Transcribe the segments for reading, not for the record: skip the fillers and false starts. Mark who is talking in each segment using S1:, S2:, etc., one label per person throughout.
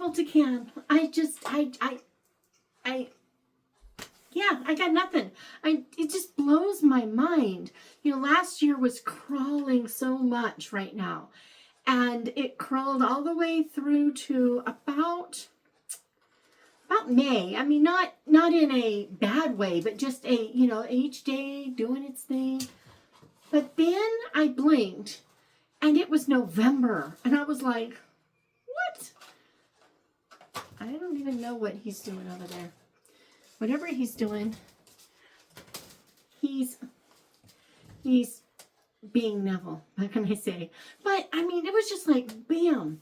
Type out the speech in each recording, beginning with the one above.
S1: able to can. Yeah, I got nothing. It just blows my mind. You know, last year was crawling so much right now. And it crawled all the way through to about May. I mean, not in a bad way, but just each day doing its thing. But then I blinked and it was November. And I was like, what? I don't even know what he's doing over there. Whatever he's doing, he's being Neville. What can I say? But, I mean, it was just like, bam.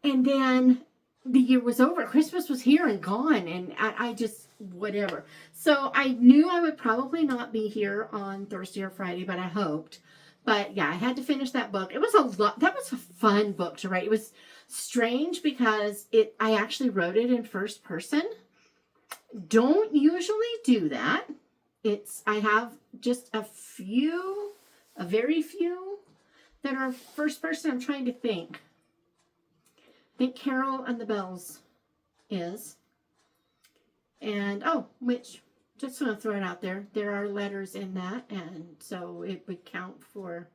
S1: And then the year was over. Christmas was here and gone. And I just, whatever. So I knew I would probably not be here on Thursday or Friday, but I hoped. But, yeah, I had to finish that book. It was a lot. That was a fun book to write. It was strange because I actually wrote it in first person. Don't usually do that. I have just a very few that are first person. I'm trying to think. I think Carol and the Bells is. And, which, just going to throw it out there, there are letters in that, and so it would count for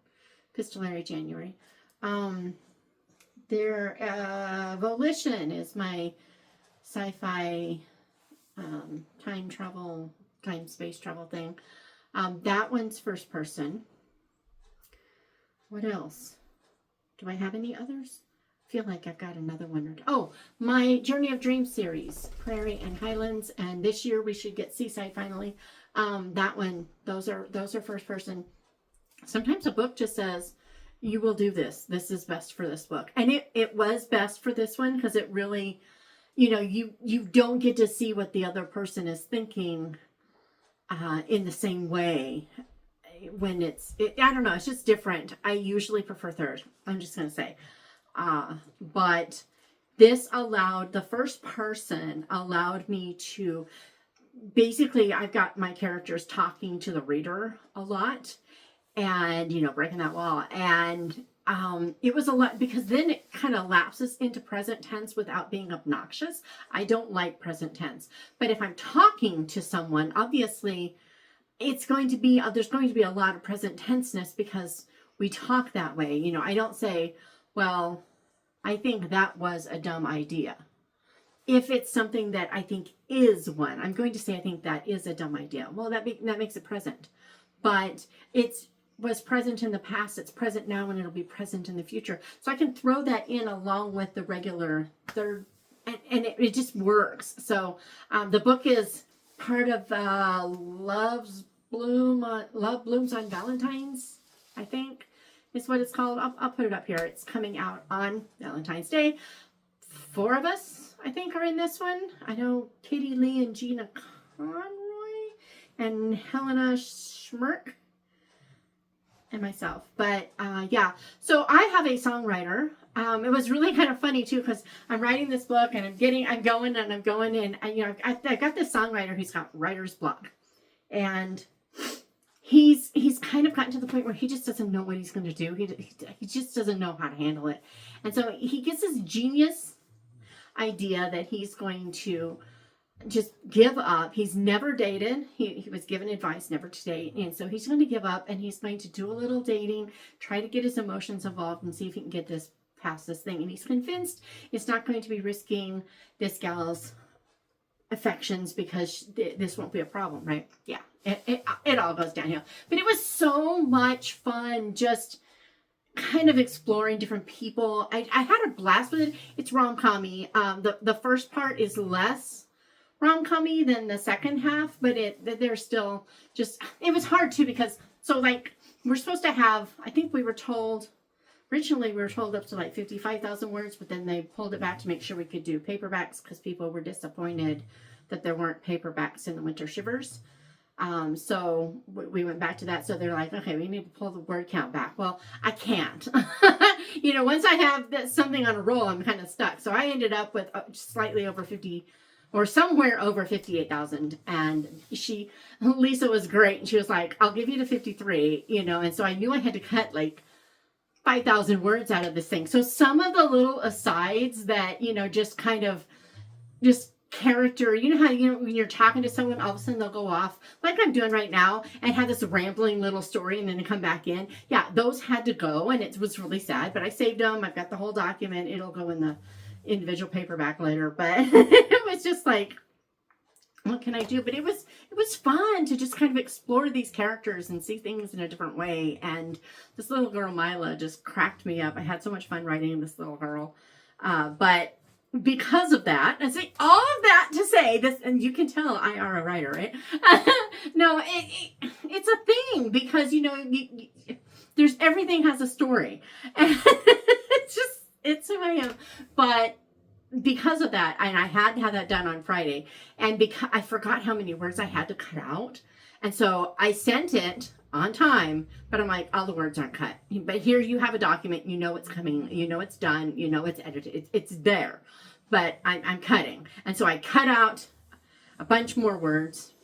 S1: Epistolary January. Volition is my sci-fi time space travel thing. That one's first person. What else? Do I have any others? I feel like I've got another one. My Journey of Dreams series, Prairie and Highlands, and this year we should get Seaside finally. That one, those are first person. Sometimes a book just says, you will do this. This is best for this book. And it was best for this one because it really, you don't get to see what the other person is thinking in the same way when I don't know, it's just different. I usually prefer third. I'm just going to say. But this the first person allowed me to, basically I've got my characters talking to the reader a lot and, breaking that wall. And it was a lot because then it kind of lapses into present tense without being obnoxious. I don't like present tense, but if I'm talking to someone, obviously there's going to be a lot of present tenseness because we talk that way. I don't say, well, I think that was a dumb idea. If it's something that I think is one, I'm going to say, I think that is a dumb idea. Well, that makes it present, but it was present in the past, it's present now, and it'll be present in the future. So I can throw that in along with the regular third, and it just works. So the book is part of Love Blooms on Valentine's, I think is what it's called. I'll put it up here. It's coming out on Valentine's Day. 4 of us, I think, are in this one. I know Katie Lee and Gina Conroy and Helena Schmirk and myself. But yeah, so I have a songwriter. It was really kind of funny too because I'm writing this book and I'm going and I've got this songwriter who's got writer's block, and he's kind of gotten to the point where he just doesn't know what he's going to do. He just doesn't know how to handle it, and so he gets this genius idea that he's going to just give up. He's never dated. He was given advice never to date. And so he's going to give up and he's going to do a little dating, try to get his emotions involved and see if he can get this past this thing. And he's convinced it's not going to be risking this gal's affections because this won't be a problem, right? Yeah, it all goes downhill. But it was so much fun just kind of exploring different people. I had a blast with it. It's rom-com-y. The first part is less rom-com-y than the second half, but they're still just, it was hard too because, so like, we're supposed to have, I think we were told, originally we were told up to like 55,000 words, but then they pulled it back to make sure we could do paperbacks because people were disappointed that there weren't paperbacks in the Winter Shivers. So we went back to that. So they're like, okay, we need to pull the word count back. Well, I can't. Once I have something on a roll, I'm kind of stuck. So I ended up with slightly over 50 or somewhere over 58,000. And Lisa was great. And she was like, I'll give you the 53, and so I knew I had to cut like 5,000 words out of this thing. So some of the little asides that, you know, just kind of just character, you know how, you know, when you're talking to someone, all of a sudden they'll go off like I'm doing right now and have this rambling little story and then they come back in. Yeah, those had to go, and it was really sad, but I saved them. I've got the whole document. It'll go in the individual paperback later, but it was just like, what can I do? But it was fun to just kind of explore these characters and see things in a different way. And this little girl, Mila, just cracked me up. I had so much fun writing this little girl. But because of that, I say all of that to say this, and you can tell I are a writer, right? No, it's a thing because, you know, there's everything has a story. And it's who I am. But because of that, and I had to have that done on Friday, and because I forgot how many words I had to cut out, and so I sent it on time, but I'm like, all the words aren't cut. But here you have a document, you know it's coming, you know it's done, you know it's edited, it's there, but I'm cutting. And so I cut out a bunch more words,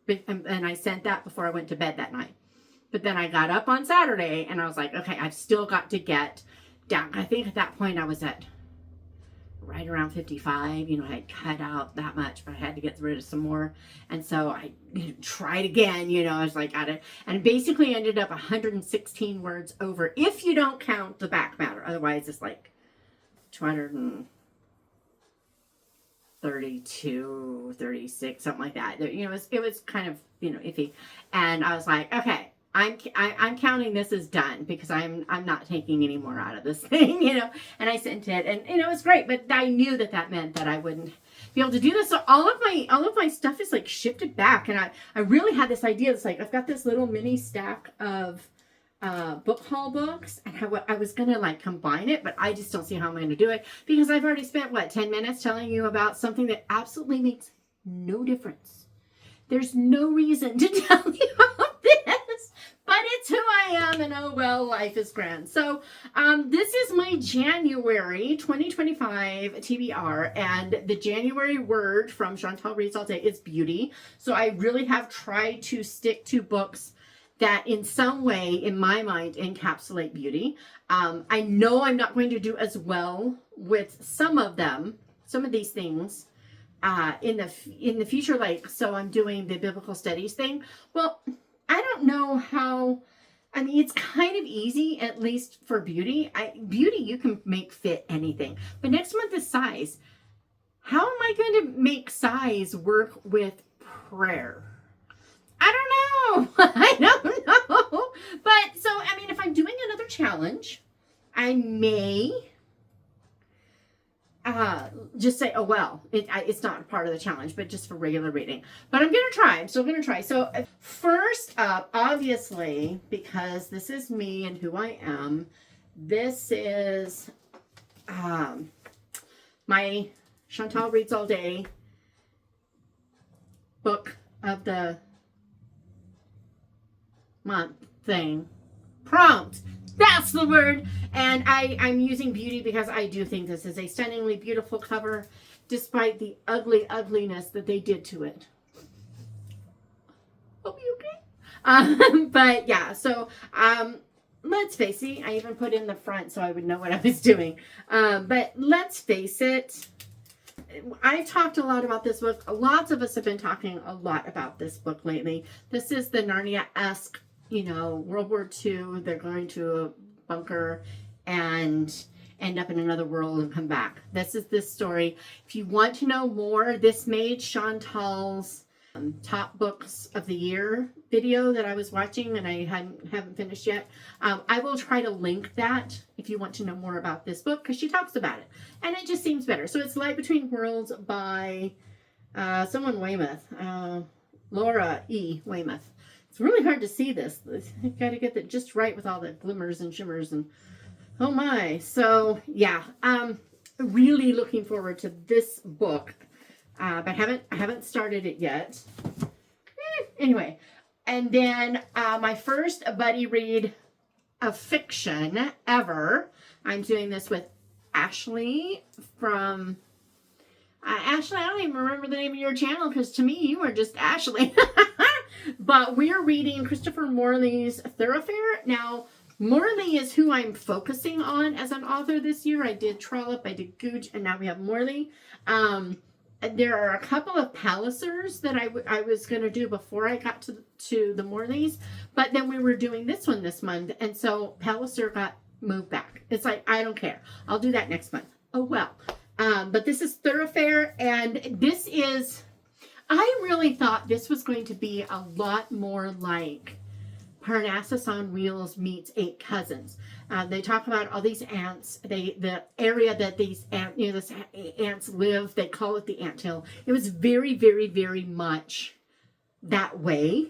S1: and I sent that before I went to bed that night. But then I got up on Saturday, and I was like, okay, I've still got to get down. I think at that point I was at right around 55, you know, I had cut out that much, but I had to get rid of some more. And so I tried again, you know, I was like at it, and basically ended up 116 words over if you don't count the back matter. Otherwise it's like 232, 36, something like that. You know, it was kind of, you know, iffy. And I was like, okay, I'm counting this as done because I'm not taking any more out of this thing, you know. And I sent it, and you know, it was great. But I knew that meant that I wouldn't be able to do this. So all of my stuff is like shifted back, and I really had this idea. It's like I've got this little mini stack of book haul books, and I was gonna like combine it, but I just don't see how I'm going to do it because I've already spent 10 minutes telling you about something that absolutely makes no difference. There's no reason to tell you about this, but it's who I am, and oh well, life is grand. So this is my January 2025 TBR, and the January word from Chantal Reads All Day is beauty. So I really have tried to stick to books that in some way, in my mind, encapsulate beauty. I know I'm not going to do as well with some of these things in the future, like, so I'm doing the biblical studies thing. Well, I don't know how. I mean, it's kind of easy, at least for beauty. Beauty you can make fit anything. But next month is size. How am I going to make size work with prayer? I don't know. I don't know. But so, I mean, if I'm doing another challenge, I may just say, oh, well, it's not part of the challenge, but just for regular reading. But I'm going to try. I'm still going to try. So first up, obviously, because this is me and who I am, this is my Chantal Reads All Day book of the month thing. Prompt. That's the word. And I'm using beauty because I do think this is a stunningly beautiful cover, despite the ugliness that they did to it. Hope you okay? But yeah, so let's face it. I even put in the front so I would know what I was doing. But let's face it. I've talked a lot about this book. Lots of us have been talking a lot about this book lately. This is the Narnia-esque, you know, World War II, they're going to a bunker and end up in another world and come back. This is this story. If you want to know more, this made Chantal's top books of the year video that I was watching and I haven't finished yet. I will try to link that if you want to know more about this book because she talks about it and it just seems better. So it's Light Between Worlds by someone Weymouth, Laura E. Weymouth. It's really hard to see this. You got to get it just right with all the glimmers and shimmers and oh my. So yeah, really looking forward to this book, but I haven't started it yet. Anyway, and then my first buddy read of fiction ever. I'm doing this with Ashley from Ashley. I don't even remember the name of your channel because to me you are just Ashley. But we're reading Christopher Morley's Thorofare. Now, Morley is who I'm focusing on as an author this year. I did Trollope, I did Gooch, and now we have Morley. There are a couple of Pallisers that I was going to do before I got to the Morleys, but then we were doing this one this month, and so Palliser got moved back. It's like, I don't care. I'll do that next month. Oh, well. But this is Thorofare, and this is, I really thought this was going to be a lot more like Parnassus on Wheels meets Eight Cousins. They talk about all these ants. The area that these ants live, they call it the anthill. It was very, very, very much that way.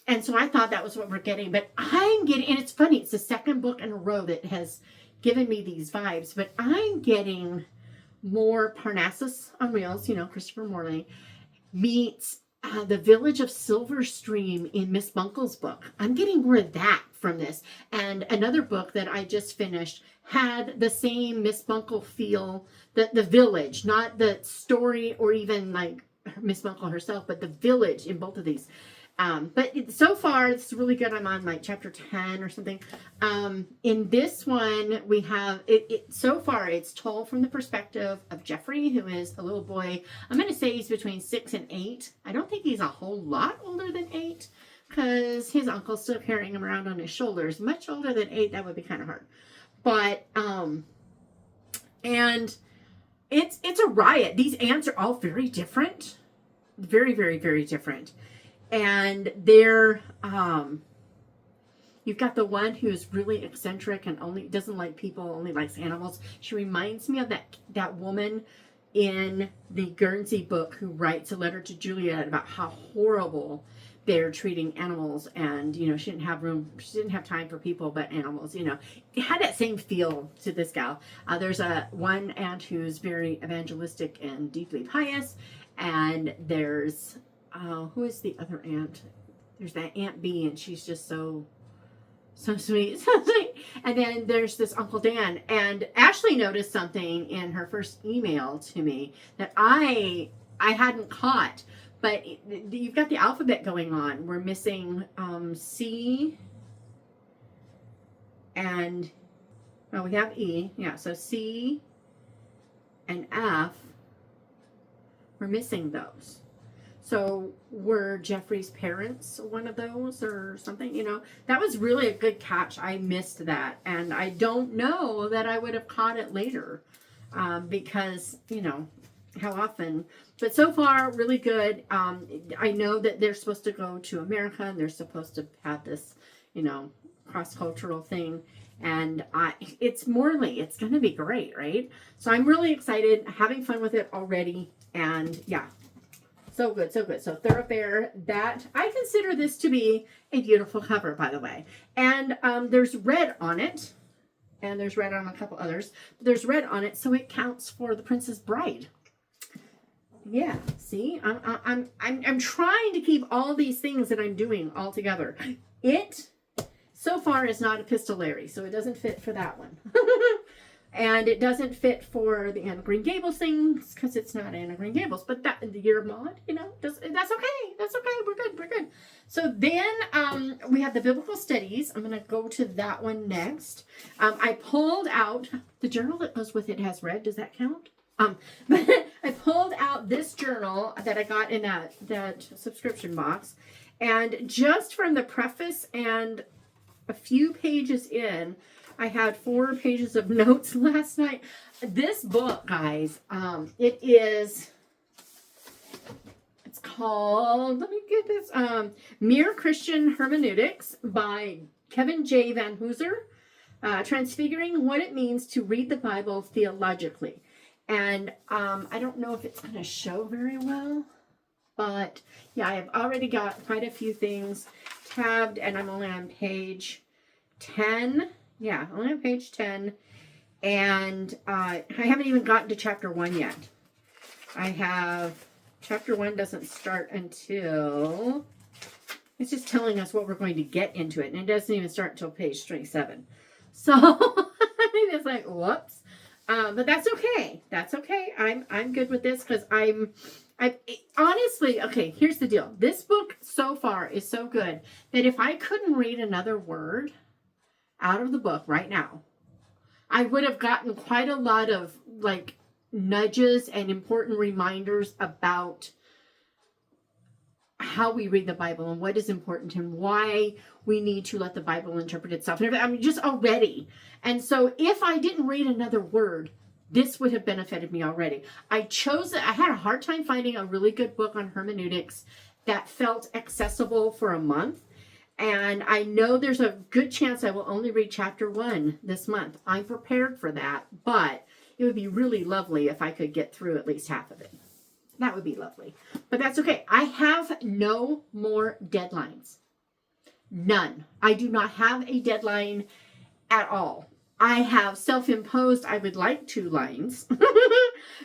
S1: And so I thought that was what we're getting. But I'm getting, and it's funny, it's the second book in a row that has given me these vibes. But I'm getting more Parnassus on Wheels, Christopher Morley, meets the village of Silverstream in Miss Bunkle's book. I'm getting more of that from this. And another book that I just finished had the same Miss Bunkle feel, the village, not the story or even like Miss Bunkle herself, but the village in both of these. But so far, it's really good. I'm on like chapter 10 or something. In this one, we have, so far, it's told from the perspective of Jeffrey, who is a little boy. I'm going to say he's between 6 and 8. I don't think he's a whole lot older than 8, because his uncle's still carrying him around on his shoulders. Much older than 8, that would be kind of hard. But, and it's a riot. These ants are all very different. Very, very, very different. And they're, you've got the one who's really eccentric and only doesn't like people, only likes animals. She reminds me of that woman in the Guernsey book who writes a letter to Juliet about how horrible they're treating animals, and she didn't have time for people but animals. It had that same feel to this gal. There's one aunt who's very evangelistic and deeply pious, and there's who is the other aunt? There's that Aunt B, and she's just so sweet, so sweet. And then there's this Uncle Dan. And Ashley noticed something in her first email to me that I hadn't caught. But you've got the alphabet going on. We're missing C, and we have E. Yeah, so C and F. We're missing those. So were Jeffrey's parents one of those or something? That was really a good catch. I missed that. And I don't know that I would have caught it later because, how often. But so far, really good. I know that they're supposed to go to America and they're supposed to have this, cross-cultural thing. And it's Morley. It's going to be great, right? So I'm really excited, having fun with it already. And yeah. So good, so good. So Thorofare, that I consider this to be a beautiful cover, by the way. And there's red on it, and there's red on a couple others. But there's red on it, so it counts for the Princess Bride. Yeah, see, I'm trying to keep all these things that I'm doing all together. It so far is not epistolary, so it doesn't fit for that one. And it doesn't fit for the Anne of Green Gables things because it's not Anne of Green Gables. But that the year of Maud, that's okay. That's okay. We're good. We're good. So then we have the biblical studies. I'm going to go to that one next. I pulled out the journal that goes with it. Has red. Does that count? But I pulled out this journal that I got in that subscription box, and just from the preface and a few pages in, I had 4 pages of notes last night. This book, guys, it's called, let me get this, Mere Christian Hermeneutics by Kevin J. Vanhoosen, transfiguring what it means to read the Bible theologically. And I don't know if it's going to show very well, but yeah, I've already got quite a few things tabbed, and I'm only on page 10. Yeah, only on page 10. And I haven't even gotten to chapter 1 yet. Chapter 1 doesn't start until, it's just telling us what we're going to get into it. And it doesn't even start until page 27. So, it's like, whoops. But that's okay. That's okay. I'm good with this because honestly, okay, here's the deal. This book so far is so good that if I couldn't read another word, out of the book right now, I would have gotten quite a lot of like nudges and important reminders about how we read the Bible and what is important and why we need to let the Bible interpret itself. I mean, just already. And so if I didn't read another word, this would have benefited me already. I had a hard time finding a really good book on hermeneutics that felt accessible for a month. And I know there's a good chance I will only read chapter 1 this month. I'm prepared for that, but it would be really lovely if I could get through at least half of it. That would be lovely. But that's okay. I have no more deadlines. None. I do not have a deadline at all. I have self-imposed, I would like 2 lines,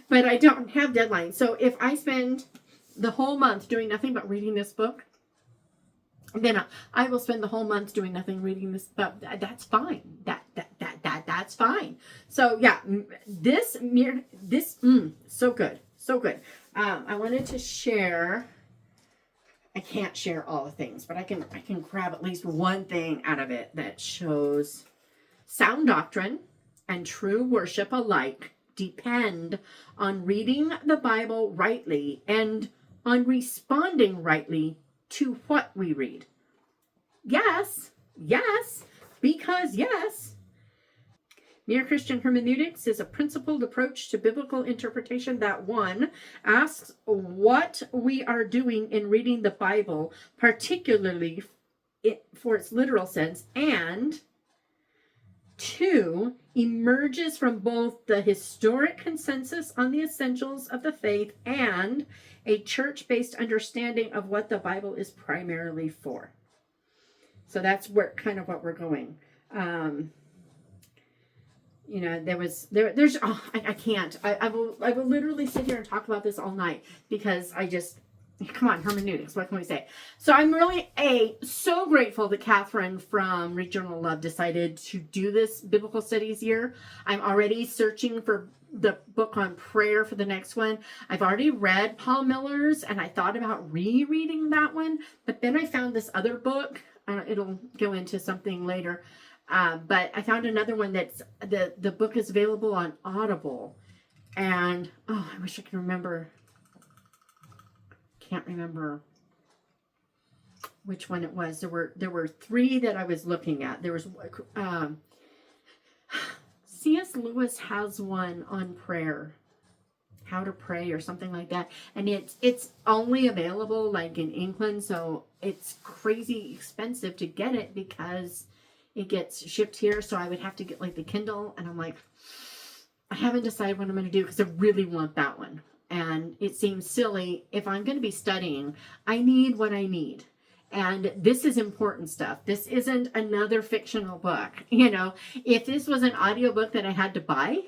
S1: but I don't have deadlines. So if I spend the whole month doing nothing but reading this book, then I will spend the whole month doing nothing reading this book. That's fine. That's fine. So yeah, so good. So good. I wanted to share, I can't share all the things, but I can grab at least one thing out of it that shows sound doctrine and true worship alike depend on reading the Bible rightly and on responding rightly to what we read. Yes, because yes. Mere Christian hermeneutics is a principled approach to biblical interpretation that, 1, asks what we are doing in reading the Bible, particularly for its literal sense, and 2, emerges from both the historic consensus on the essentials of the faith and a church-based understanding of what the Bible is primarily for. So that's what we're going. You know, there's I can't. I will literally sit here and talk about this all night because come on, hermeneutics, what can we say? So I'm really so grateful that Catherine from Regional Love decided to do this biblical studies year. I'm already searching for the book on prayer for the next one. I've already read Paul Miller's and I thought about rereading that one, but then I found this other book. It'll go into something later. But I found another one that's the book is available on Audible, and I wish I could remember. Can't remember which one it was. There were 3 that I was looking at. There was C.S. Lewis has one on prayer, how to pray or something like that, and it's only available like in England, so it's crazy expensive to get it because it gets shipped here. So I would have to get like the Kindle, and I'm like, I haven't decided what I'm going to do because I really want that one. And it seems silly. If I'm going to be studying, I need what I need. And this is important stuff. This isn't another fictional book. You know, if this was an audiobook that I had to buy,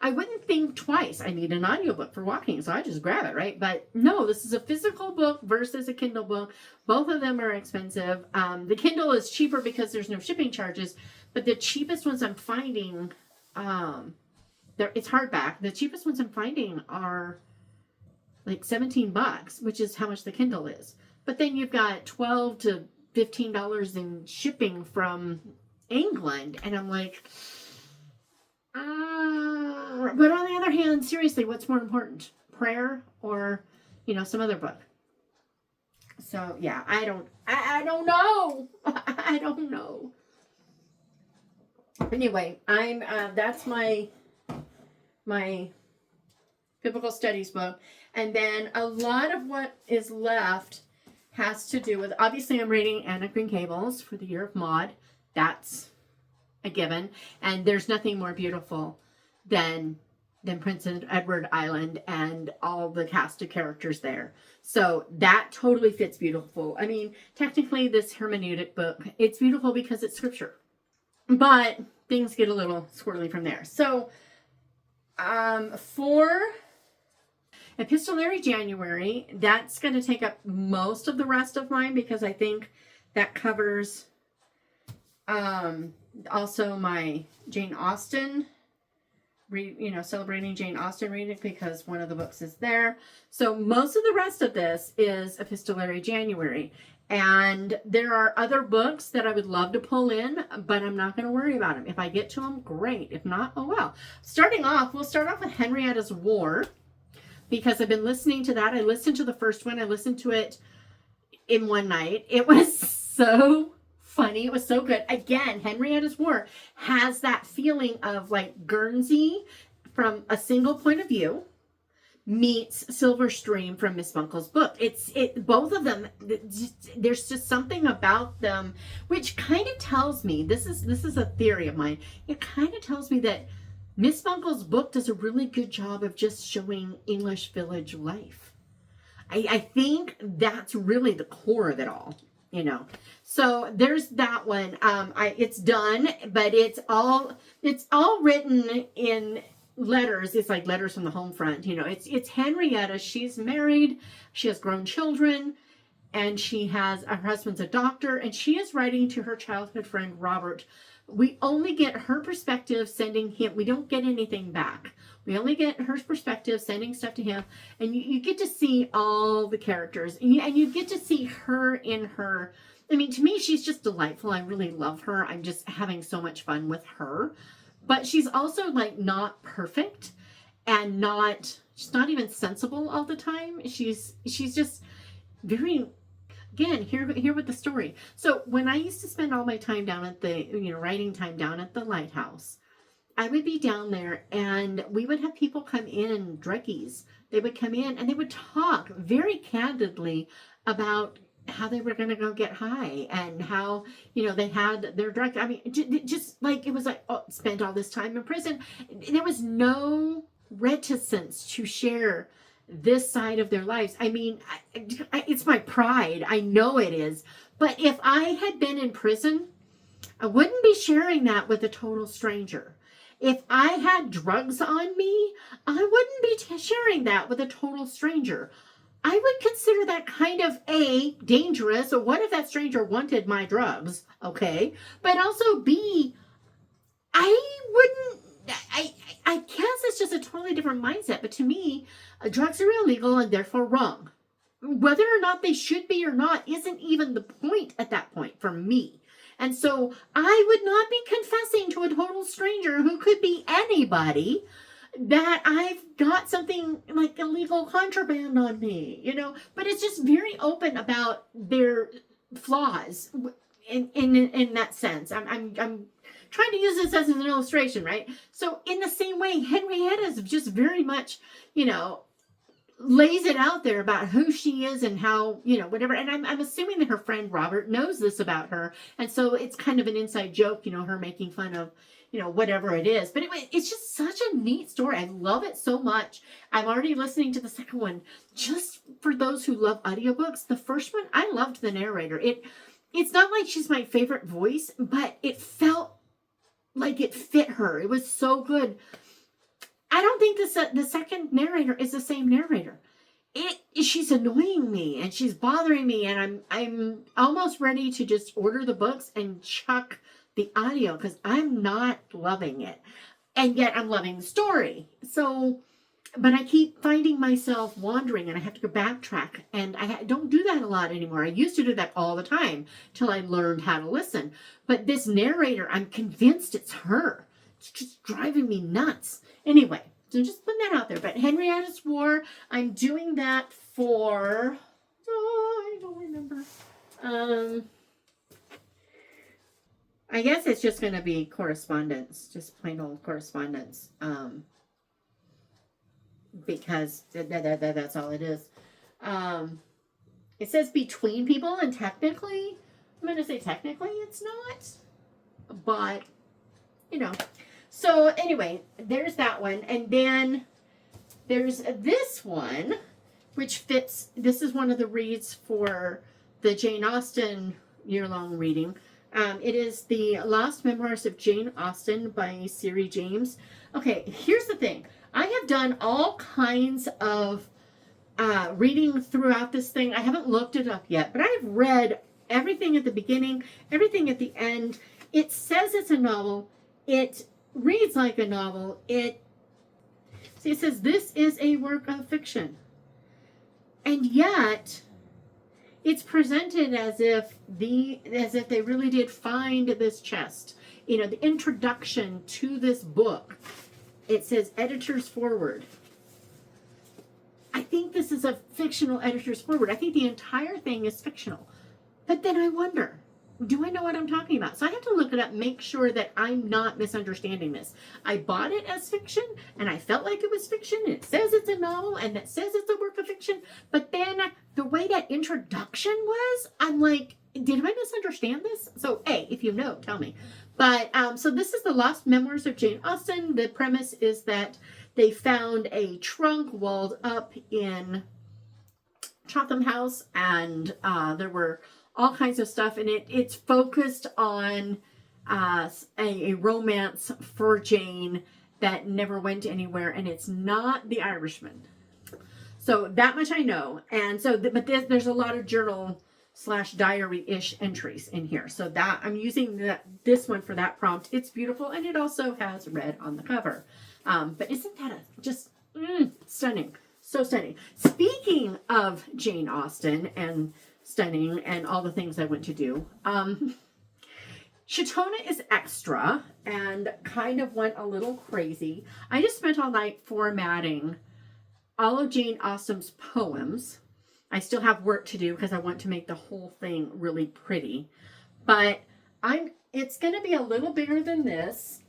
S1: I wouldn't think twice. I need an audiobook for walking, so I just grab it, right? But no, this is a physical book versus a Kindle book. Both of them are expensive. The Kindle is cheaper because there's no shipping charges, but the cheapest ones I'm finding, it's hardback. The cheapest ones I'm finding are like $17, which is how much the Kindle is. But then you've got $12 to $15 in shipping from England, and I'm like, but on the other hand, seriously, what's more important, prayer or, some other book? So yeah, I don't know. I don't know. Anyway, that's my biblical studies book. And then a lot of what is left has to do with, obviously I'm reading Anna Green Gables for the Year of Maud. That's a given. And there's nothing more beautiful than Prince Edward Island and all the cast of characters there. So that totally fits beautiful. I mean, technically this hermeneutic book, it's beautiful because it's scripture. But things get a little squirrely from there. So for Epistolary January, that's going to take up most of the rest of mine because I think that covers also my Jane Austen celebrating Jane Austen reading because one of the books is there. So most of the rest of this is Epistolary January. And there are other books that I would love to pull in, but I'm not going to worry about them. If I get to them, great. If not, oh well. We'll start off with Henrietta's War, because I've been listening to that. I listened to the first one. I listened to it in one night. It was so funny. It was so good. Again, Henrietta's War has that feeling of like Guernsey from a single point of view meets Silverstream from Miss Bunkle's book. Both of them, there's just something about them which kind of tells me, this is a theory of mine, it kind of tells me that Miss Bunkle's book does a really good job of just showing English village life. I think that's really the core of it all, So there's that one. It's done, but it's all written in letters. It's like letters from the home front. It's Henrietta. She's married. She has grown children, and her husband's a doctor, and she is writing to her childhood friend Robert. We only get her perspective, sending him. We don't get anything back. We only get her perspective, sending stuff to him, and you get to see all the characters, and you get to see her in her. I mean, to me, she's just delightful. I really love her. I'm just having so much fun with her. But she's also like not perfect, and she's not even sensible all the time. She's just very, again, here with the story. So when I used to spend all my time down at the, writing time down at the lighthouse, I would be down there and we would have people come in, druggies. They would come in and they would talk very candidly about how they were going to go get high and how, they had their drug. I mean, just like, it was like, spent all this time in prison. There was no reticence to share this side of their lives. I mean, it's my pride. I know it is. But if I had been in prison, I wouldn't be sharing that with a total stranger. If I had drugs on me, I wouldn't be sharing that with a total stranger. I would consider that kind of dangerous, or what if that stranger wanted my drugs, okay? But also B, I guess it's just a totally different mindset, but to me, drugs are illegal and therefore wrong. Whether or not they should be or not isn't even the point at that point for me. And so I would not be confessing to a total stranger who could be anybody that I've got something like illegal contraband on me, but it's just very open about their flaws in that sense. I'm trying to use this as an illustration, right? So in the same way, Henrietta's just very much, lays it out there about who she is and how, whatever. And I'm assuming that her friend Robert knows this about her. And so it's kind of an inside joke, her making fun of, whatever it is. But it's just such a neat story. I love it so much. I'm already listening to the second one. Just for those who love audiobooks, the first one, I loved the narrator. It's not like she's my favorite voice, but it felt like it fit her. It was so good. I don't think the second narrator is the same narrator. She's annoying me and she's bothering me, and I'm almost ready to just order the books and chuck the audio because I'm not loving it. And yet I'm loving the story. So, but I keep finding myself wandering and I have to go backtrack, and I don't do that a lot anymore. I used to do that all the time till I learned how to listen. But this narrator, I'm convinced it's her. It's just driving me nuts. Anyway, so just putting that out there. But Henrietta's War, I'm doing that for, I don't remember. I guess it's just going to be correspondence, just plain old correspondence. Because that's all it is. It says between people, and technically, I'm going to say technically it's not. But, So anyway, there's that one. And then there's this one, which fits. This is one of the reads for the Jane Austen year-long reading. It is the Lost Memoirs of Jane Austen by Siri James. Okay, here's the thing. I have done all kinds of reading throughout this thing. I haven't looked it up yet, but I've read everything at the beginning, everything at the end. It says it's a novel. It reads like a novel. It See, it says this is a work of fiction. And yet, it's presented as if they really did find this chest. You know, the introduction to this book, it says editor's foreword. I think this is a fictional editor's foreword. I think the entire thing is fictional. But then I wonder, do I know what I'm talking about? So I have to look it up, make sure that I'm not misunderstanding this. I bought it as fiction, and I felt like it was fiction, and it says it's a novel, and it says it's a work of fiction. But then the way that introduction was, I'm like, did I misunderstand this? So, A, if you know, tell me. But, so this is the Lost Memoirs of Jane Austen. The premise is that they found a trunk walled up in Chatham House, and there were all kinds of stuff in it. It's focused on a romance for Jane that never went anywhere, and it's not The Irishman. So that much I know. And so, but there's a lot of journal / diary-ish entries in here. So that I'm using this one for that prompt. It's beautiful, and it also has red on the cover. But isn't that just stunning? So stunning. Speaking of Jane Austen and stunning and all the things I went to do, Shatona is extra and kind of went a little crazy. I just spent all night formatting all of Jane Austen's poems. I still have work to do because I want to make the whole thing really pretty. But it's going to be a little bigger than this.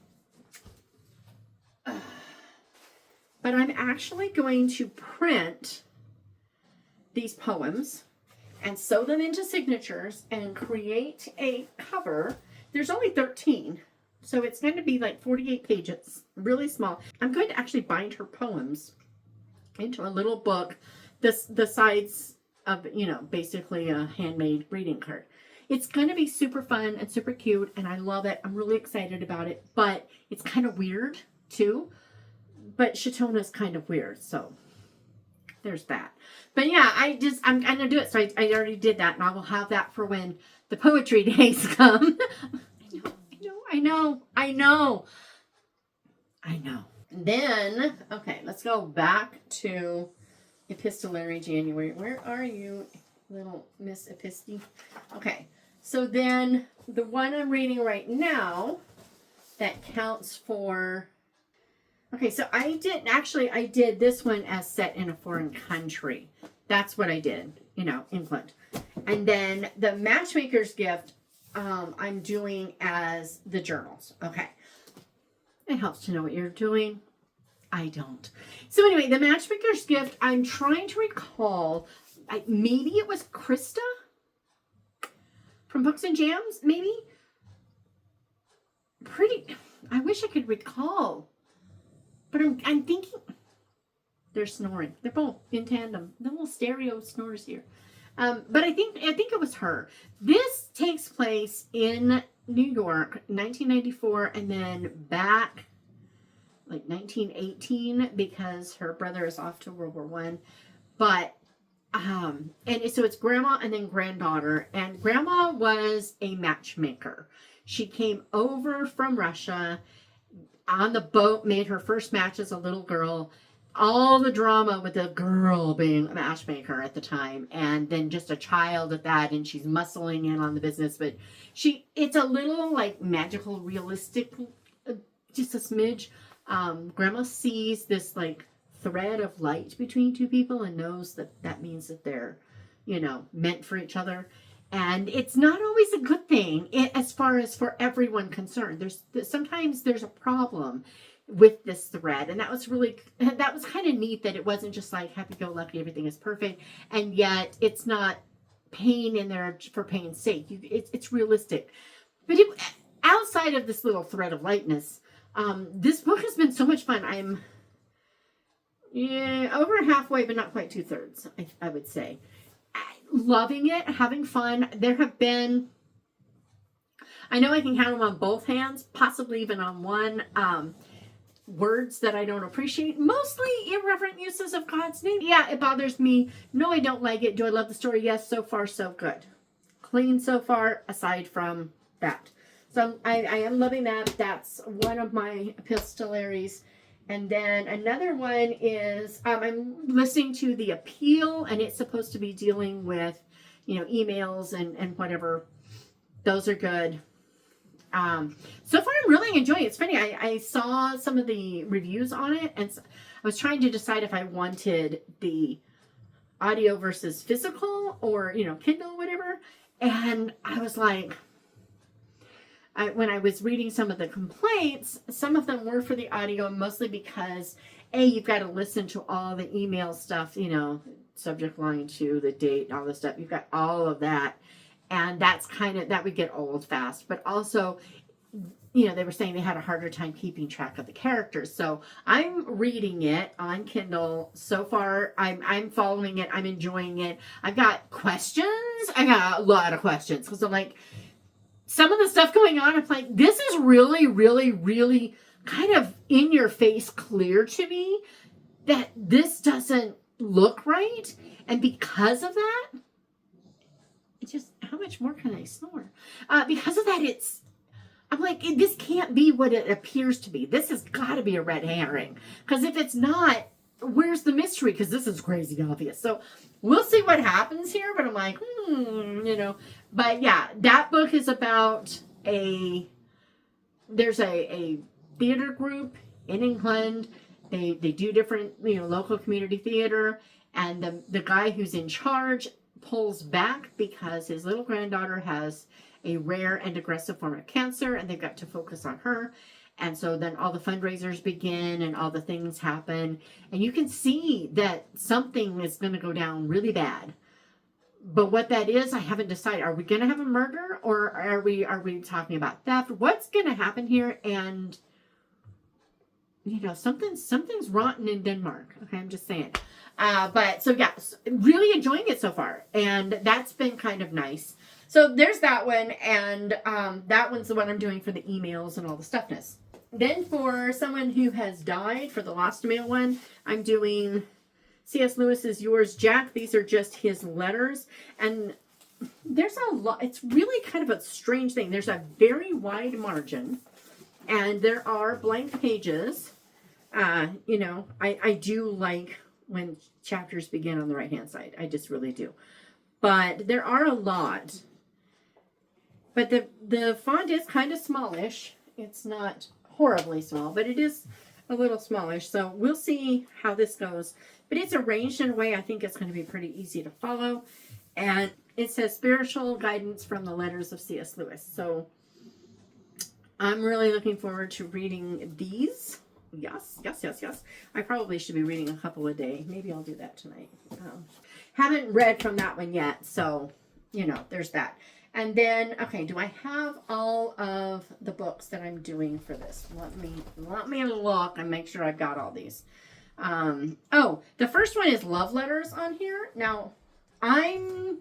S1: But I'm actually going to print these poems and sew them into signatures and create a cover. There's only 13, so it's going to be like 48 pages, really small. I'm going to actually bind her poems into a little book, the size of, you know, basically a handmade greeting card. It's going to be super fun and super cute, and I love it. I'm really excited about it, but it's kind of weird too. But Shatona's kind of weird, so there's that. But yeah, I'm going to do it. So I already did that, and I will have that for when the poetry days come. I know. And then, okay, let's go back to Epistolary January. Where are you, little Miss Episty? Okay, so then the one I'm reading right now that counts for... Okay, so I did this one as set in a foreign country. That's what I did, you know, England. And then the Matchmaker's Gift, I'm doing as the journals. Okay. It helps to know what you're doing. I don't. So anyway, the Matchmaker's Gift, I'm trying to recall, maybe it was Krista from Books and Jams, maybe? I wish I could recall. But I'm thinking, they're snoring. They're both in tandem. The little stereo snores here. But I think it was her. This takes place in New York, 1994, and then back like 1918 because her brother is off to World War I. But and so it's grandma and then granddaughter, and grandma was a matchmaker. She came over from Russia on the boat, made her first match as a little girl. All the drama with the girl being a matchmaker at the time, and then just a child at that, and she's muscling in on the business. But it's a little like magical, realistic, just a smidge. Grandma sees this like thread of light between two people and knows that means that they're, you know, meant for each other. And it's not always a good thing as far as for everyone concerned. Sometimes there's a problem with this thread, and that was kind of neat that it wasn't just like happy-go-lucky, everything is perfect, and yet it's not pain in there for pain's sake. It's realistic. But outside of this little thread of lightness, this book has been so much fun. I'm over halfway, but not quite 2/3, I would say. Loving it, having fun. There have been, I know I can count them on both hands, possibly even on one, words that I don't appreciate. Mostly irreverent uses of God's name. Yeah, it bothers me. No, I don't like it. Do I love the story? Yes, so far so good. Clean so far, aside from that. So I am loving that. That's one of my epistolaries. And then another one is I'm listening to The Appeal, and it's supposed to be dealing with, emails and whatever. Those are good. So far, I'm really enjoying it. It's funny. I saw some of the reviews on it, and I was trying to decide if I wanted the audio versus physical or, Kindle, whatever. And I was like, when I was reading some of the complaints, some of them were for the audio, mostly because, you've got to listen to all the email stuff, subject line to the date, all this stuff. You've got all of that. And that's that would get old fast. But also, they were saying they had a harder time keeping track of the characters. So I'm reading it on Kindle. So far, I'm following it. I'm enjoying it. I've got questions. I got a lot of questions. Because I'm like, some of the stuff going on, I'm like, this is really, really, really kind of in your face clear to me that this doesn't look right. And because of that, it's just, how much more can I snore? Because of that, I'm like, this can't be what it appears to be. This has got to be a red herring. Because if it's not, where's the mystery? Because this is crazy obvious. So we'll see what happens here. But I'm like, But yeah, that book is about there's a theater group in England. They do different, local community theater. And the guy who's in charge pulls back because his little granddaughter has a rare and aggressive form of cancer, and they've got to focus on her. And so then all the fundraisers begin and all the things happen. And you can see that something is going to go down really bad. But what that is, I haven't decided. Are we going to have a murder, or are we talking about theft? What's going to happen here? And something's rotten in Denmark. Okay, I'm just saying. But so yeah, really enjoying it so far, and that's been kind of nice. So there's that one, and that one's the one I'm doing for the emails and all the stuffness. Then for someone who has died, for the Lost Mail one, I'm doing C.S. Lewis's Yours, Jack. These are just his letters, and there's a lot. It's really kind of a strange thing. There's a very wide margin, and there are blank pages. I do like when chapters begin on the right-hand side. I just really do. But there are a lot. But the font is kind of smallish. It's not horribly small, but it is a little smallish. So we'll see how this goes. But it's arranged in a way I think it's going to be pretty easy to follow. And it says Spiritual Guidance from the Letters of C.S. Lewis. So I'm really looking forward to reading these. Yes. I probably should be reading a couple a day. Maybe I'll do that tonight. Haven't read from that one yet. So, there's that. And then, okay, do I have all of the books that I'm doing for this? Let me look and make sure I've got all these. The first one is love letters on here. Now, I'm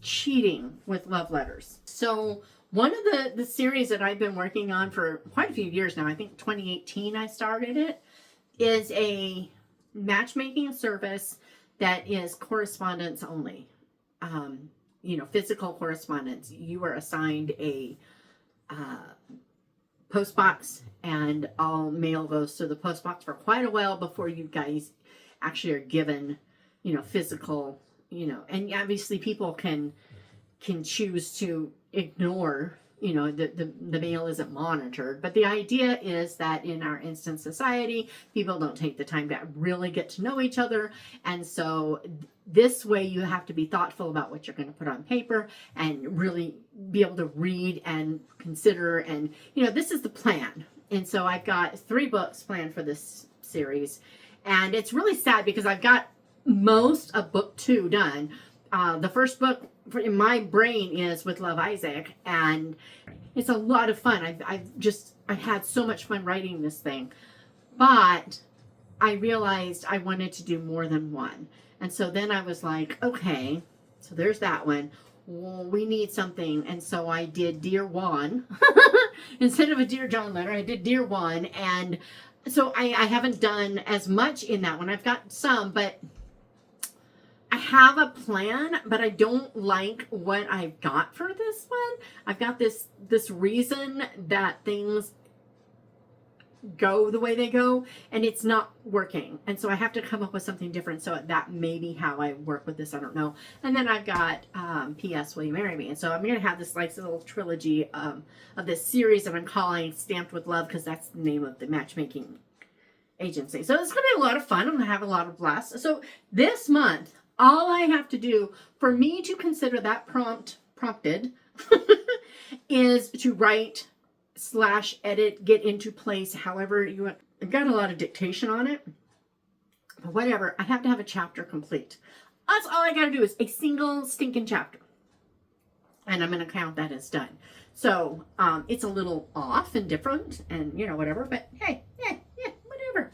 S1: cheating with love letters. So one of the series that I've been working on for quite a few years now, I think 2018 I started it, is a matchmaking service that is correspondence only. Physical correspondence. You are assigned a post box, and all mail goes to the post box for quite a while before you guys actually are given, physical, and obviously people can choose to ignore, the mail isn't monitored. But the idea is that in our instant society, people don't take the time to really get to know each other. And so this way you have to be thoughtful about what you're going to put on paper and really be able to read and consider. And, this is the plan. And so I've got 3 books planned for this series. And it's really sad because I've got most of book 2 done. The first book in my brain is With Love, Isaac, and it's a lot of fun. I've had so much fun writing this thing, but I realized I wanted to do more than one. And so then I was like, okay, so there's that one. Well, we need something. And so I did Dear Juan. Instead of a Dear John letter, I did Dear Juan. And so I haven't done as much in that one. I've got some, but I have a plan, but I don't like what I've got for this one. I've got this reason that things go the way they go, and it's not working. And so I have to come up with something different. So that may be how I work with this. I don't know. And then I've got P.S. Will You Marry Me? And so I'm going to have this like little trilogy of this series that I'm calling Stamped with Love, because that's the name of the matchmaking agency. So it's going to be a lot of fun. I'm going to have a lot of blast. So this month, all I have to do for me to consider that prompted is to write / edit, get into place, however you want. I've got a lot of dictation on it, but whatever. I have to have a chapter complete. That's all I got to do, is a single stinking chapter. And I'm going to count that as done. So it's a little off and different and, you know, whatever, but hey, yeah, whatever.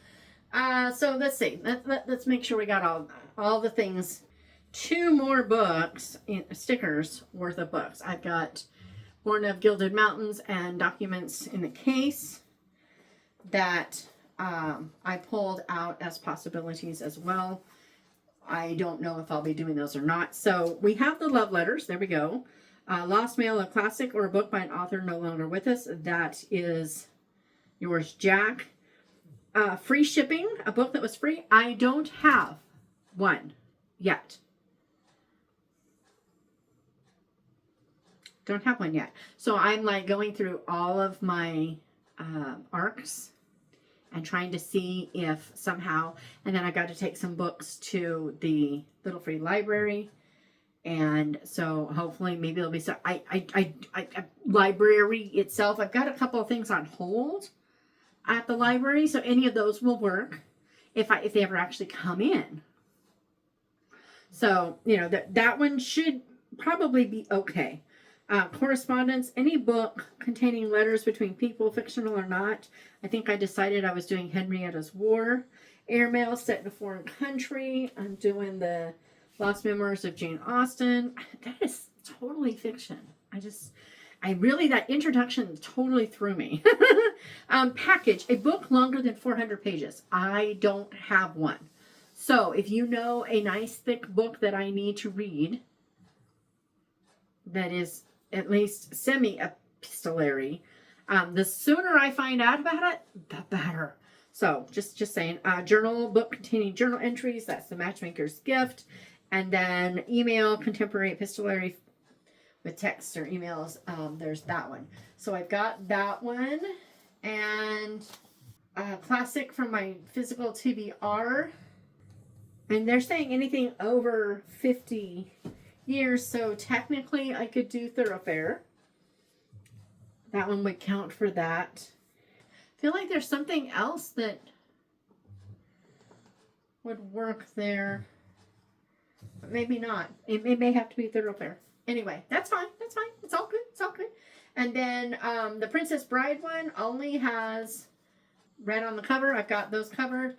S1: So let's see. Let's make sure we got all the things. 2 more books, stickers worth of books. I've got Born of Gilded Mountains and Documents in the Case that I pulled out as possibilities as well. I don't know if I'll be doing those or not. So we have the love letters. There we go. Lost Mail, a classic or a book by an author no longer with us. That is yours, Jack. Free shipping, a book that was free. I don't have one yet. Don't have one yet. So I'm like going through all of my arcs and trying to see if somehow, and then I got to take some books to the Little Free Library. And so hopefully maybe it'll be so library itself. I've got a couple of things on hold at the library, so any of those will work if they ever actually come in. So, you know, that one should probably be okay. Correspondence, any book containing letters between people, fictional or not. I think I decided I was doing Henrietta's War. Airmail set in a foreign country. I'm doing the Lost Memoirs of Jane Austen. That is totally fiction. That introduction totally threw me. Package, a book longer than 400 pages. I don't have one. So if you know a nice thick book that I need to read that is at least semi-epistolary, the sooner I find out about it, the better. So just saying, journal book containing journal entries. That's the Matchmaker's Gift. And then email, contemporary epistolary with text or emails. There's that one. So I've got that one. And a classic from my physical TBR. And they're saying anything over 50 years. So technically I could do Thorofare. That one would count for that. I feel like there's something else that would work there. But maybe not. It may have to be Thorofare. Anyway, that's fine. That's fine. It's all good. It's all good. And then the Princess Bride one only has red on the cover. I've got those covered.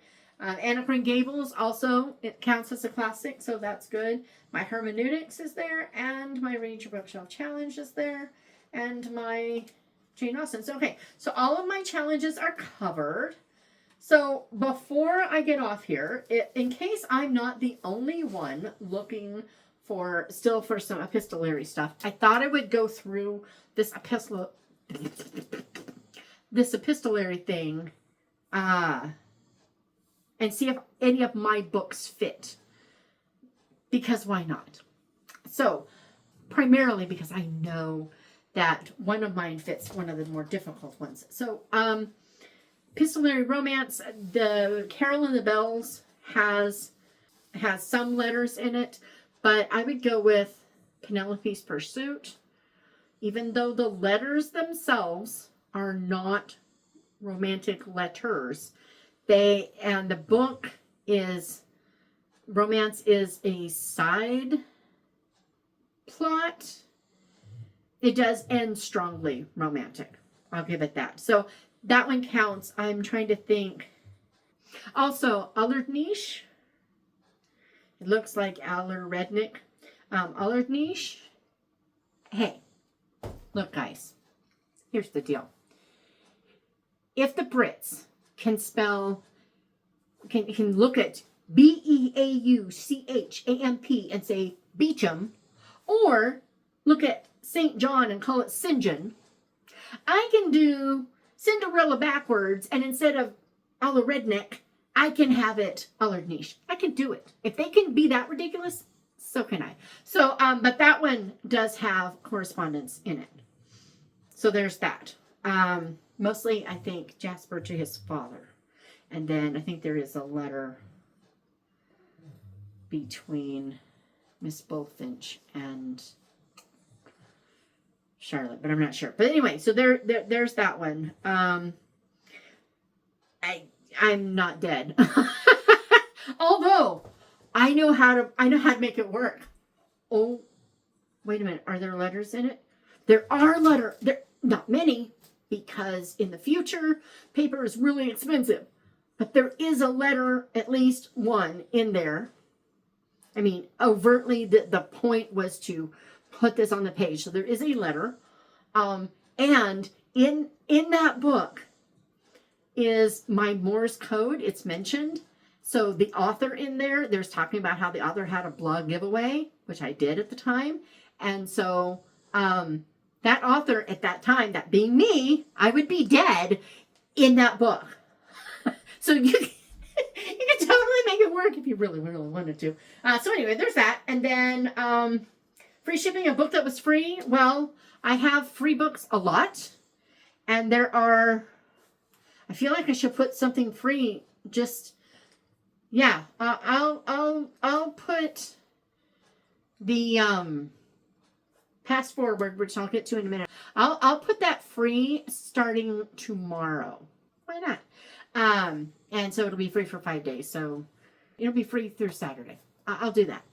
S1: Gables also, it counts as a classic, so that's good. My Hermeneutics is there, and my Read Your Bookshelf Challenge is there, and my Jane Austen. So, okay, so all of my challenges are covered. So before I get off here, in case I'm not the only one looking for some epistolary stuff, I thought I would go through this epistolary thing and see if any of my books fit. Because why not? So, primarily because I know that one of mine fits one of the more difficult ones. So, epistolary romance, the Carol and the Bells has some letters in it, but I would go with Penelope's Pursuit, even though the letters themselves are not romantic letters. And the book is, romance is a side plot. It does end strongly romantic. I'll give it that. So that one counts. I'm trying to think. Also, Allard Niche. It looks like Allard Rednick. Allard Niche. Hey, look guys. Here's the deal. If the Brits can look at Beauchamp and say Beecham, or look at St. John and call it St. John, I can do Cinderella backwards, and instead of a la redneck, I can have it a la niche. I can do it. If they can be that ridiculous, so can I. So, but that one does have correspondence in it. So there's that. Mostly, I think, Jasper to his father. And then I think there is a letter between Miss Bullfinch and Charlotte, but I'm not sure. But anyway, so there's that one. I'm not dead. Although I know how to make it work. Oh, wait a minute. Are there letters in it? There are not many, because in the future paper is really expensive. But there is a letter, at least one in there. I mean, overtly the point was to put this on the page. So there is a letter. And in that book is my Morse code. It's mentioned. So the author in there's talking about how the author had a blog giveaway, which I did at the time. And so that author at that time, that being me, I would be dead in that book. So you can totally make it work if you really, really wanted to. So anyway, there's that. And then free shipping, a book that was free. Well, I have free books a lot. And there are, I feel like I should put something free. Just, yeah, I'll put the Pass Forward, which I'll get to in a minute. I'll put that free starting tomorrow. Why not? And so it'll be free for 5 days. So it'll be free through Saturday. I'll do that.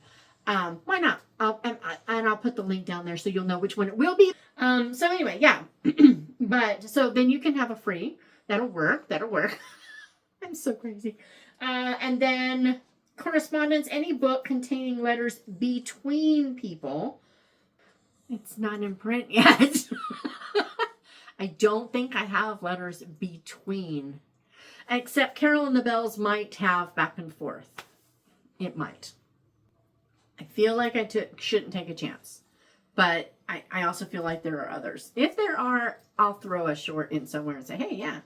S1: Why not? I'll put the link down there so you'll know which one it will be. So anyway, yeah. But so then you can have a free. That'll work. I'm so crazy. And then correspondence, any book containing letters between people. It's not in print yet. I don't think I have letters between. Except Carol and the Bells might have back and forth. It might. I feel like I shouldn't take a chance. But I also feel like there are others. If there are, I'll throw a short in somewhere and say, hey, yeah.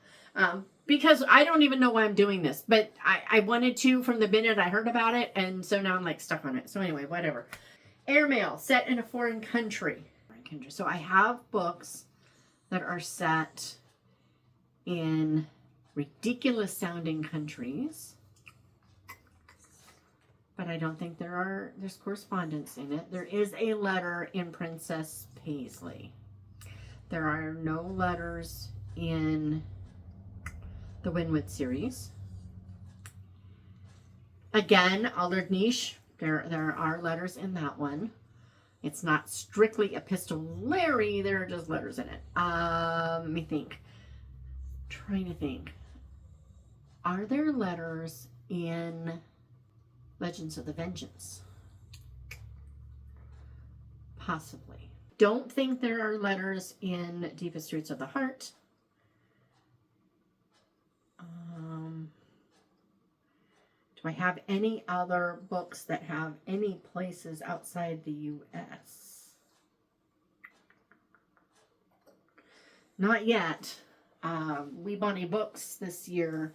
S1: Because I don't even know why I'm doing this. But I wanted to from the minute I heard about it. And so now I'm like stuck on it. So anyway, whatever. Airmail, set in a foreign country. So I have books that are set in ridiculous sounding countries. But I don't think there's correspondence in it. There is a letter in Princess Paisley. There are no letters in the Winwood series. Again, Allard Niche. There are letters in that one. It's not strictly epistolary. There are just letters in it. Let me think. Trying to think. Are there letters in Legends of the Vengeance? Possibly. Don't think there are letters in Deepest Roots of the Heart. Do I have any other books that have any places outside the U.S.? Not yet. We bought a books this year.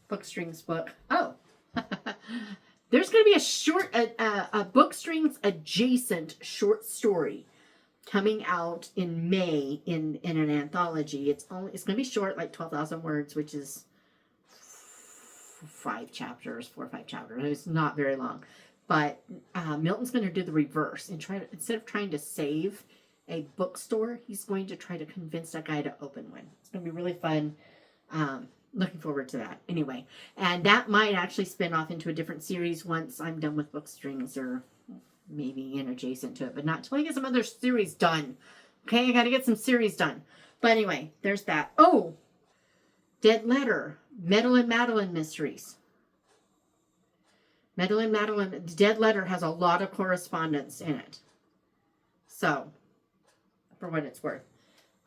S1: Bookstrings book. Oh. There's going to be a short, a Bookstrings adjacent short story coming out in May in an anthology. It's going to be short, like 12,000 words, which is 4 or 5 chapters. It's not very long. But Milton's going to do the reverse and instead of trying to save a bookstore, he's going to try to convince that guy to open one. It's going to be really fun. Looking forward to that. Anyway, and that might actually spin off into a different series once I'm done with Bookstrings, or maybe adjacent to it, but not till I get some other series done. Okay, I got to get some series done. But anyway, there's that. Oh, Dead Letter, Madeline Mysteries. Dead Letter has a lot of correspondence in it. So, for what it's worth.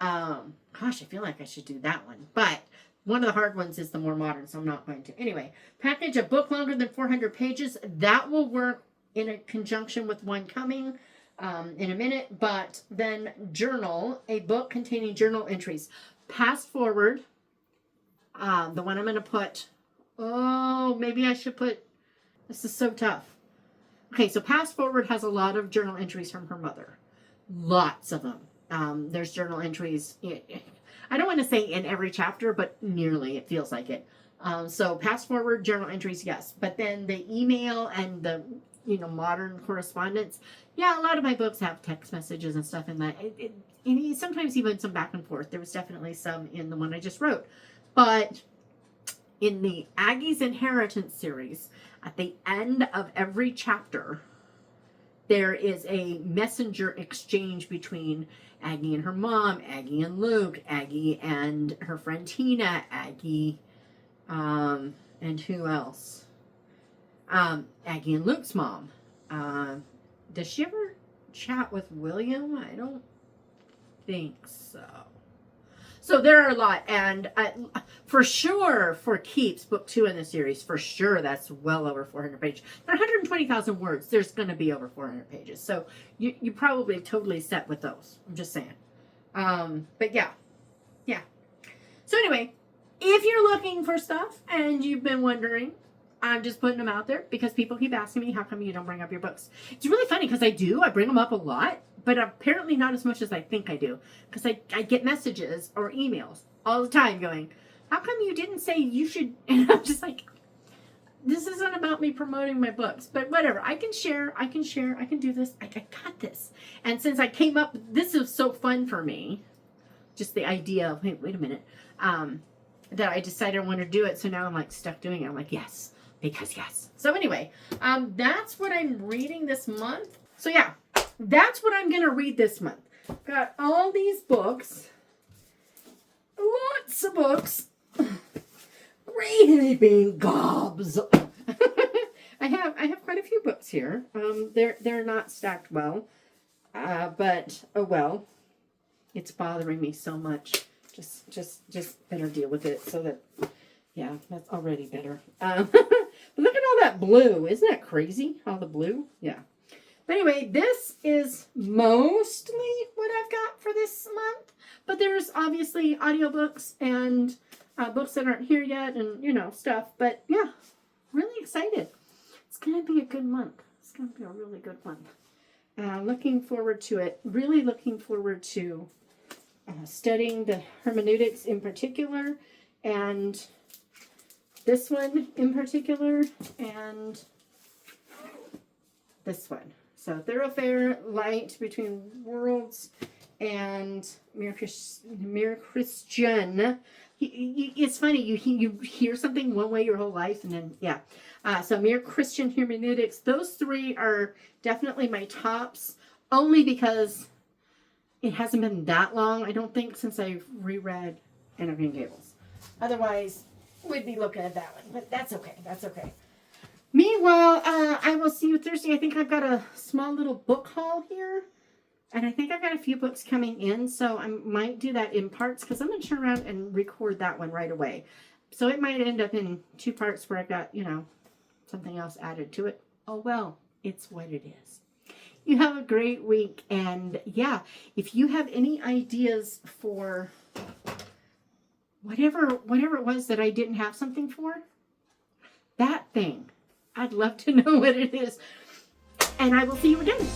S1: Gosh, I feel like I should do that one. But one of the hard ones is the more modern, so I'm not going to. Anyway, package a book longer than 400 pages. That will work in a conjunction with one coming in a minute. But then journal, a book containing journal entries. Past Forward The one I'm going to put, oh, maybe I should put, this is so tough. Okay, so Past Forward has a lot of journal entries from her mother. Lots of them. There's journal entries, I don't want to say in every chapter, but nearly, it feels like it. So Past Forward journal entries, yes. But then the email and the, modern correspondence, yeah, a lot of my books have text messages and stuff in that. And sometimes even some back and forth. There was definitely some in the one I just wrote. But in the Aggie's Inheritance series, at the end of every chapter, there is a messenger exchange between Aggie and her mom, Aggie and Luke, Aggie and her friend Tina, Aggie, and who else? Aggie and Luke's mom. Does she ever chat with William? I don't think so. So there are a lot, and for sure, for keeps, book 2 in the series, for sure, that's well over 400 pages. There are 120,000 words. There's going to be over 400 pages. So you probably totally set with those. I'm just saying. But yeah. So anyway, if you're looking for stuff and you've been wondering, I'm just putting them out there because people keep asking me, how come you don't bring up your books? It's really funny because I do. I bring them up a lot. But apparently not as much as I think I do. Because I get messages or emails all the time going, how come you didn't say you should? And I'm just like, this isn't about me promoting my books. But whatever. I can share. I can do this. I got this. And since I came up, this is so fun for me. Just the idea of, wait a minute. That I decided I wanted to do it. So now I'm like stuck doing it. I'm like, yes. Because yes. So anyway, that's what I'm reading this month. So yeah. That's what I'm going to read this month. Got all these books. Lots of books. Really big gobs. I have quite a few books here. They're not stacked well. But oh well. It's bothering me so much. Just better deal with it so that, yeah, that's already better. But look at all that blue. Isn't that crazy? All the blue? Yeah. Anyway, this is mostly what I've got for this month. But there's obviously audiobooks and books that aren't here yet and, stuff. But yeah, really excited. It's going to be a good month. It's going to be a really good month. Looking forward to it. Really looking forward to studying the hermeneutics in particular. And this one in particular. And this one. So Thorofare, Light Between Worlds, and Mere Christian. It's funny, you hear something one way your whole life, and then, yeah. So Mere Christian Hermeneutics, those three are definitely my tops, only because it hasn't been that long, I don't think, since I've reread Anne of Green Gables. Otherwise, we'd be looking at that one, but that's okay, that's okay. Meanwhile, I will see you Thursday. I think I've got a small little book haul here. And I think I've got a few books coming in. So I might do that in parts because I'm going to turn around and record that one right away. So it might end up in 2 parts where I've got, something else added to it. Oh, well, it's what it is. You have a great week. And yeah, if you have any ideas for whatever it was that I didn't have something for, that thing, I'd love to know what it is. And I will see you again.